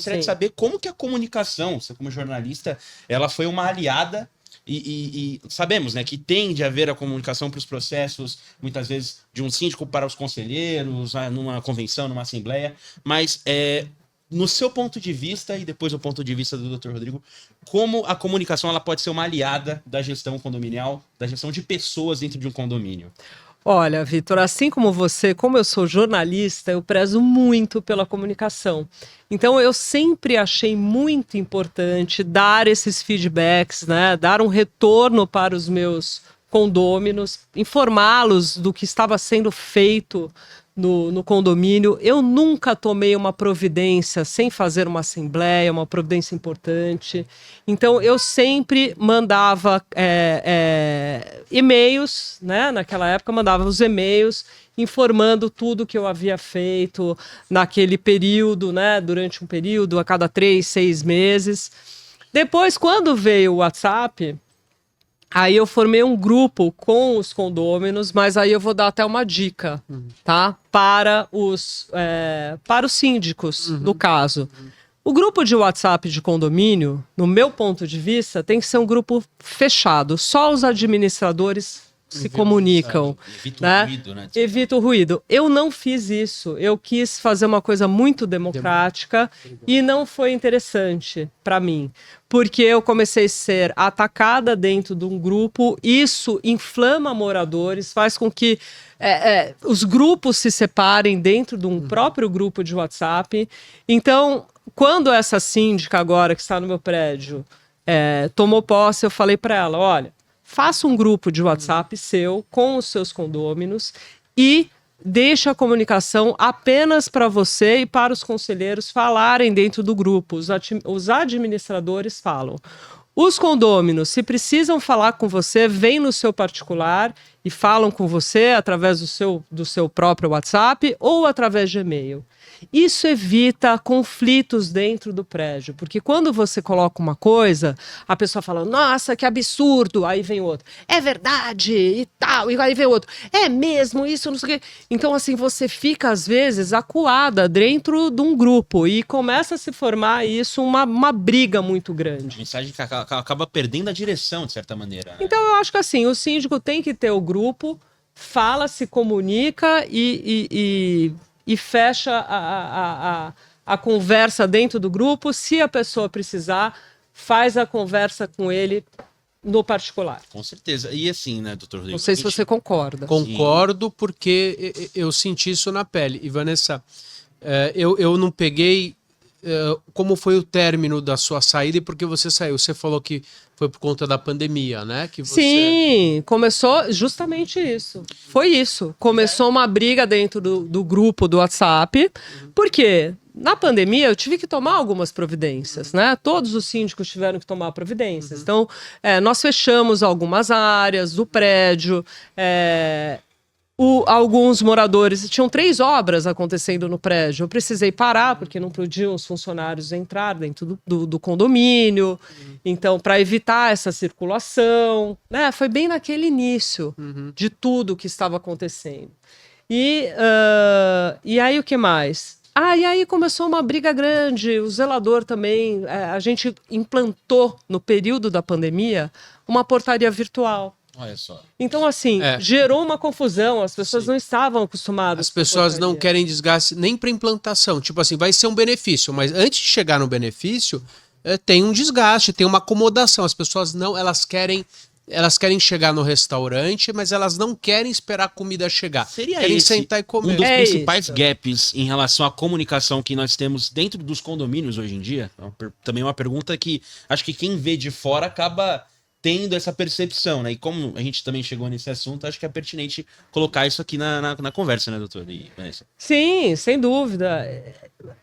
gostaria de Sim. saber como que a comunicação, você como jornalista, ela foi uma aliada e sabemos, né, que tende a haver a comunicação para os processos, muitas vezes, de um síndico para os conselheiros, numa convenção, numa assembleia, mas no seu ponto de vista e depois o ponto de vista do Dr. Rodrigo, como a comunicação ela pode ser uma aliada da gestão condominial, da gestão de pessoas dentro de um condomínio? Olha, Vitor, assim como você, como eu sou jornalista, eu prezo muito pela comunicação. Então, eu sempre achei muito importante dar esses feedbacks, né? Dar um retorno para os meus condôminos, informá-los do que estava sendo feito no condomínio. Eu nunca tomei uma providência sem fazer uma assembleia, uma providência importante. Então, eu sempre mandava e-mails, né? Naquela época, mandava os e-mails informando tudo que eu havia feito naquele período, né? Durante um período, a cada 3, 6 meses. Depois, quando veio o WhatsApp, aí eu formei um grupo com os condôminos, mas aí eu vou dar até uma dica, tá? Para os síndicos, no caso. O grupo de WhatsApp de condomínio, no meu ponto de vista, tem que ser um grupo fechado. Só os administradores se comunicam. Evita né? o ruído, né? Evita o ruído. Eu não fiz isso. Eu quis fazer uma coisa muito democrática e não foi interessante para mim. Porque eu comecei a ser atacada dentro de um grupo, isso inflama moradores, faz com que os grupos se separem dentro de um próprio grupo de WhatsApp. Então, quando essa síndica agora, que está no meu prédio, tomou posse, eu falei para ela, olha, faça um grupo de WhatsApp seu com os seus condôminos e deixe a comunicação apenas para você e para os conselheiros falarem dentro do grupo. Os administradores falam. Os condôminos, se precisam falar com você, vêm no seu particular e falam com você através do seu próprio WhatsApp ou através de e-mail. Isso evita conflitos dentro do prédio, porque quando você coloca uma coisa, a pessoa fala, nossa, que absurdo, aí vem outro, é verdade e tal, e aí vem outro, é mesmo isso, não sei o quê. Então, assim, você fica, às vezes, acuada dentro de um grupo e começa a se formar isso, uma briga muito grande. Mensagem que acaba perdendo a direção, de certa maneira. Né? Então, eu acho que assim, o síndico tem que ter o grupo, fala, se comunica e fecha a conversa dentro do grupo. Se a pessoa precisar, faz a conversa com ele no particular. Com certeza. E assim, né, doutor Rodrigo? Não sei se você concorda. Concordo, porque eu senti isso na pele. E, Vanessa, eu não peguei como foi o término da sua saída e por que você saiu. Você falou que foi por conta da pandemia, né? Que você... Sim, começou justamente isso. Foi isso. Começou uma briga dentro do grupo do WhatsApp, porque na pandemia eu tive que tomar algumas providências, né? Todos os síndicos tiveram que tomar providências. Então, nós fechamos algumas áreas do prédio, alguns moradores, tinham 3 obras acontecendo no prédio. Eu precisei parar, porque não podiam os funcionários entrar dentro do condomínio. Então, para evitar essa circulação, né? Foi bem naquele início de tudo que estava acontecendo. E aí o que mais? E aí começou uma briga grande, o zelador também. A gente implantou, no período da pandemia, uma portaria virtual. Olha só. Então, assim, gerou uma confusão, as pessoas não estavam acostumadas. As pessoas não querem desgaste nem para implantação. Tipo assim, vai ser um benefício, mas antes de chegar no benefício, tem um desgaste, tem uma acomodação. As pessoas não, elas querem chegar no restaurante, mas elas não querem esperar a comida chegar. Querem sentar e comer. Um dos principais gaps em relação à comunicação que nós temos dentro dos condomínios hoje em dia? Também uma pergunta que acho que quem vê de fora acaba tendo essa percepção, né? E como a gente também chegou nesse assunto, acho que é pertinente colocar isso aqui na conversa, né, doutor? Sim, sem dúvida.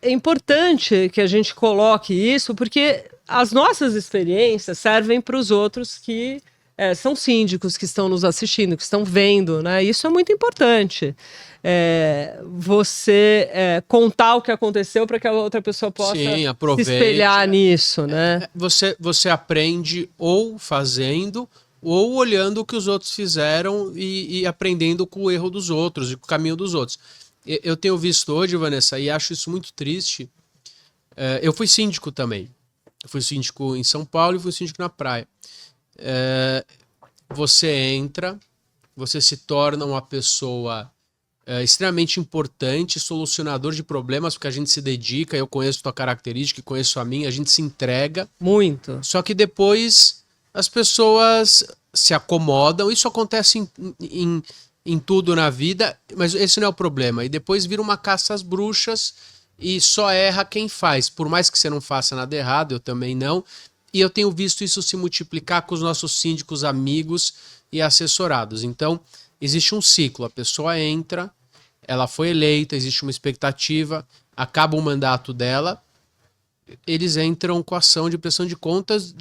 É importante que a gente coloque isso, porque as nossas experiências servem para os outros que são síndicos, que estão nos assistindo, que estão vendo, né? Isso é muito importante. Você contar o que aconteceu para que a outra pessoa possa se espelhar nisso, né? Você aprende ou fazendo ou olhando o que os outros fizeram e aprendendo com o erro dos outros e com o caminho dos outros. Eu tenho visto hoje, Vanessa, e acho isso muito triste, Eu fui síndico também. Eu fui síndico em São Paulo e fui síndico na praia. Você entra, você se torna uma pessoa extremamente importante, solucionador de problemas, porque a gente se dedica, eu conheço tua característica, conheço a minha, a gente se entrega. Muito. Só que depois as pessoas se acomodam, isso acontece em tudo na vida, mas esse não é o problema. E depois vira uma caça às bruxas e só erra quem faz. Por mais que você não faça nada errado, eu também não. E eu tenho visto isso se multiplicar com os nossos síndicos amigos e assessorados. Então, existe um ciclo. A pessoa entra, ela foi eleita, existe uma expectativa, acaba o mandato dela, eles entram com ação de prestação de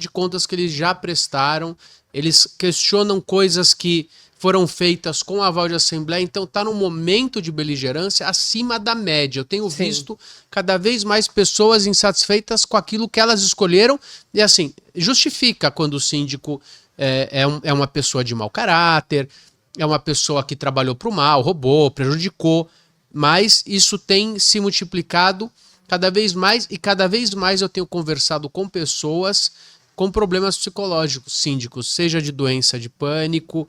contas que eles já prestaram, eles questionam coisas que foram feitas com aval de assembleia, então está num momento de beligerância acima da média. Eu tenho visto cada vez mais pessoas insatisfeitas com aquilo que elas escolheram, e assim, justifica quando o síndico é uma pessoa de mau caráter, é uma pessoa que trabalhou para o mal, roubou, prejudicou, mas isso tem se multiplicado cada vez mais, e cada vez mais eu tenho conversado com pessoas com problemas psicológicos, síndicos, seja de doença de pânico,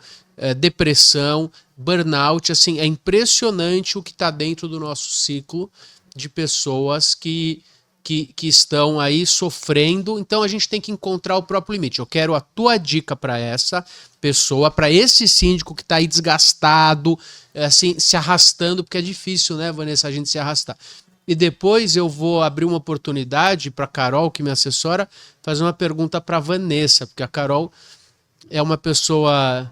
depressão, burnout. Assim, é impressionante o que está dentro do nosso ciclo de pessoas que estão aí sofrendo. Então a gente tem que encontrar o próprio limite. Eu quero a tua dica para essa pessoa, para esse síndico que está aí desgastado, assim, se arrastando, porque é difícil, né, Vanessa, a gente se arrastar. E depois eu vou abrir uma oportunidade para a Carol, que me assessora, fazer uma pergunta para a Vanessa, porque a Carol é uma pessoa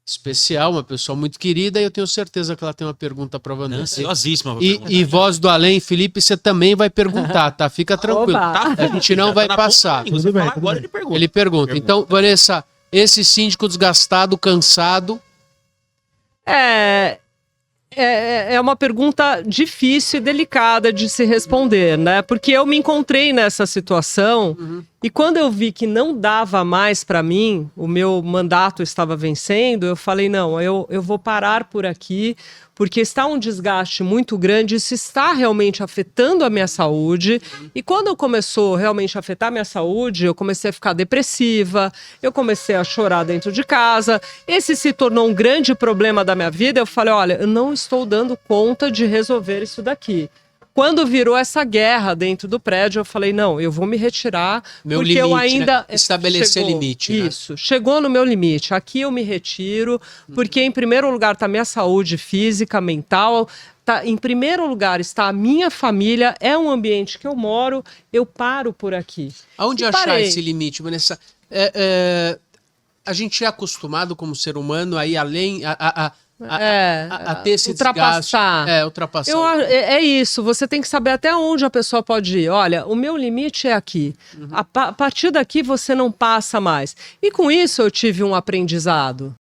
especial, uma pessoa muito querida, e eu tenho certeza que ela tem uma pergunta para a Vanessa. Ansiosíssima. E voz do além, Felipe, você também vai perguntar, tá? Fica tranquilo. Oba. A gente não vai passar. Tudo bem, agora ele pergunta. Ele pergunta. Então, Vanessa, esse síndico desgastado, cansado... É uma pergunta difícil e delicada de se responder, né? Porque eu me encontrei nessa situação e quando eu vi que não dava mais para mim, o meu mandato estava vencendo, eu falei, não, eu vou parar por aqui, porque está um desgaste muito grande, isso está realmente afetando a minha saúde. E quando começou realmente a afetar a minha saúde, eu comecei a ficar depressiva, eu comecei a chorar dentro de casa. Esse se tornou um grande problema da minha vida. Eu falei, olha, eu não estou dando conta de resolver isso daqui. Quando virou essa guerra dentro do prédio, eu falei, não, eu vou me retirar, Meu porque limite, eu ainda... né? Estabelecer limite, né? Isso, chegou no meu limite. Aqui eu me retiro, porque em primeiro lugar está a minha saúde física, mental, em primeiro lugar está a minha família, é um ambiente que eu moro, eu paro por aqui. Aonde E achar parei. esse limite, Vanessa? A gente é acostumado como ser humano a ir além, a ter esse ultrapassar. desgaste. Ultrapassar. É isso, você tem que saber até onde a pessoa pode ir. Olha, o meu limite é aqui. A partir daqui você não passa mais. E com isso eu tive um aprendizado.